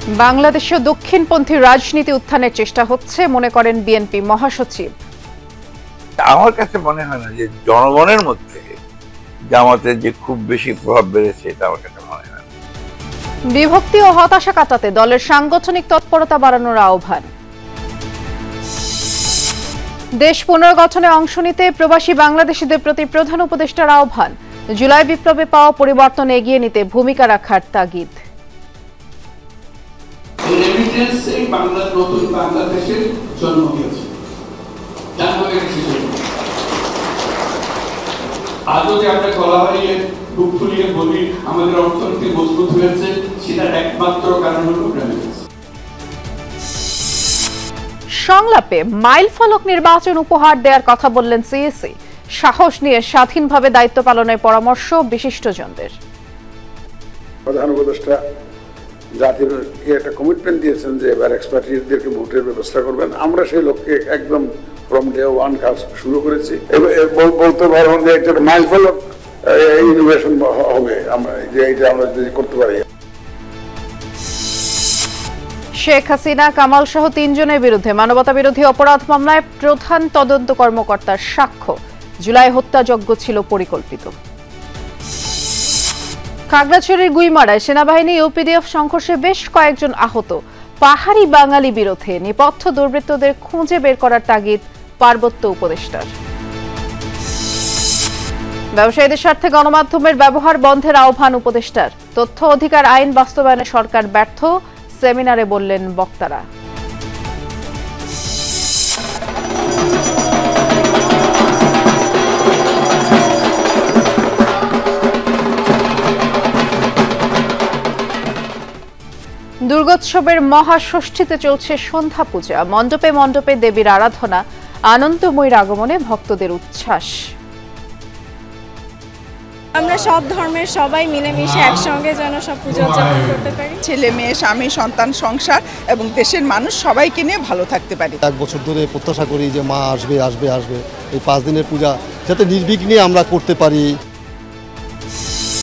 বাংলাদেশে দক্ষিণপন্থী রাজনীতি উত্থানের চেষ্টা হচ্ছে মনে করেন বিএনপি মহাসচিব। আমার কাছে মনে হয় না যে জনগণের মধ্যে জামাতের যে খুব বেশি প্রভাব বেড়েছে, এটা আমার কাছে মনে হয়। বিভক্তি ও হতাশা কাটাতে দলের সাংগঠনিক তৎপরতা বাড়ানোর আহ্বান। দেশ পুনর্গঠনে অংশ নিতে প্রবাসী বাংলাদেশিদের প্রতি প্রধান উপদেষ্টার আহ্বান। জুলাই বিপ্লবে পাওয়া পরিবর্তন এগিয়ে নিতে ভূমিকা রাখার তাগিদ। নতুন বাংলাদেশের জন্ম হয়েছে। আজও যে আমরা গলা বাড়িয়ে বুক ফুলিয়ে বলি আমাদের অর্থনীতি মজবুত হয়েছে, সেটার একমাত্র কারণ হল রেমিটেন্স। সংলাপে মাইলফলক নির্বাচন উপহার দেওয়ার কথা বললেন সিএসি। সাহস নিয়ে স্বাধীনভাবে দায়িত্ব পালনের পরামর্শ বিশিষ্টজনদের। প্রধান উপদেষ্টা জাতির একটা কমিটমেন্ট দিয়েছেন যে এবার এক্সপার্টিসদেরকে ভোটের ব্যবস্থা করবেন। আমরা সেই লক্ষ্যে একদম ফ্রম ডে ওয়ান কাজ শুরু করেছি। বলতে পারবেন যে একটা মাইলফলক ইনোভেশন হবে আমরা যে এটা আমরা যদি করতে পারি। শেখ হাসিনা, কামাল সহ 3 জনের বিরুদ্ধে মানবতা বিরোধী অপরাধ মামলায় প্রধান তদন্ত কর্মকর্তার সাক্ষ্য, জুলাই হত্যাযজ্ঞ ছিল পরিকল্পিত। খাগড়াছড়ির গুইমারায় সেনাবাহিনী ইউপিডিএফ সংঘর্ষে বেশ কয়েকজন আহত। পাহাড়ি বাঙালি বিরোধে নেপথ্য দুর্বৃত্তদের খুঁজে বের করার তাগিদ পার্বত্য উপদেষ্টার। ব্যবসায়ীদের স্বার্থে গণমাধ্যমের ব্যবহার বন্ধের আহ্বান উপদেষ্টার। তথ্য অধিকার আইন বাস্তবায়নে সরকার ব্যর্থ, সেমিনারে বললেন বক্তারা। দুর্গোৎসবের মহাষষ্ঠীতে চলছে সন্ধ্যা পূজা। মণ্ডপে মণ্ডপে দেবীর আরাধনা, আনন্দময়ীর আগমনে ভক্তদের উচ্ছ্বাস। আমরা সব ধর্মের সবাই মিলেমিশে একসঙ্গে যেন সব পূজা উদযাপন করতে পারি। ছেলে মেয়ে, স্বামী, সন্তান, সংসার এবং দেশের মানুষ সবাইকে নিয়ে ভালো থাকতে পারি। 1 বছর ধরে প্রত্যাশা করি যে মা আসবে আসবে আসবে, এই 5 দিনের পূজা যাতে নির্বিঘ্নে আমরা করতে পারি।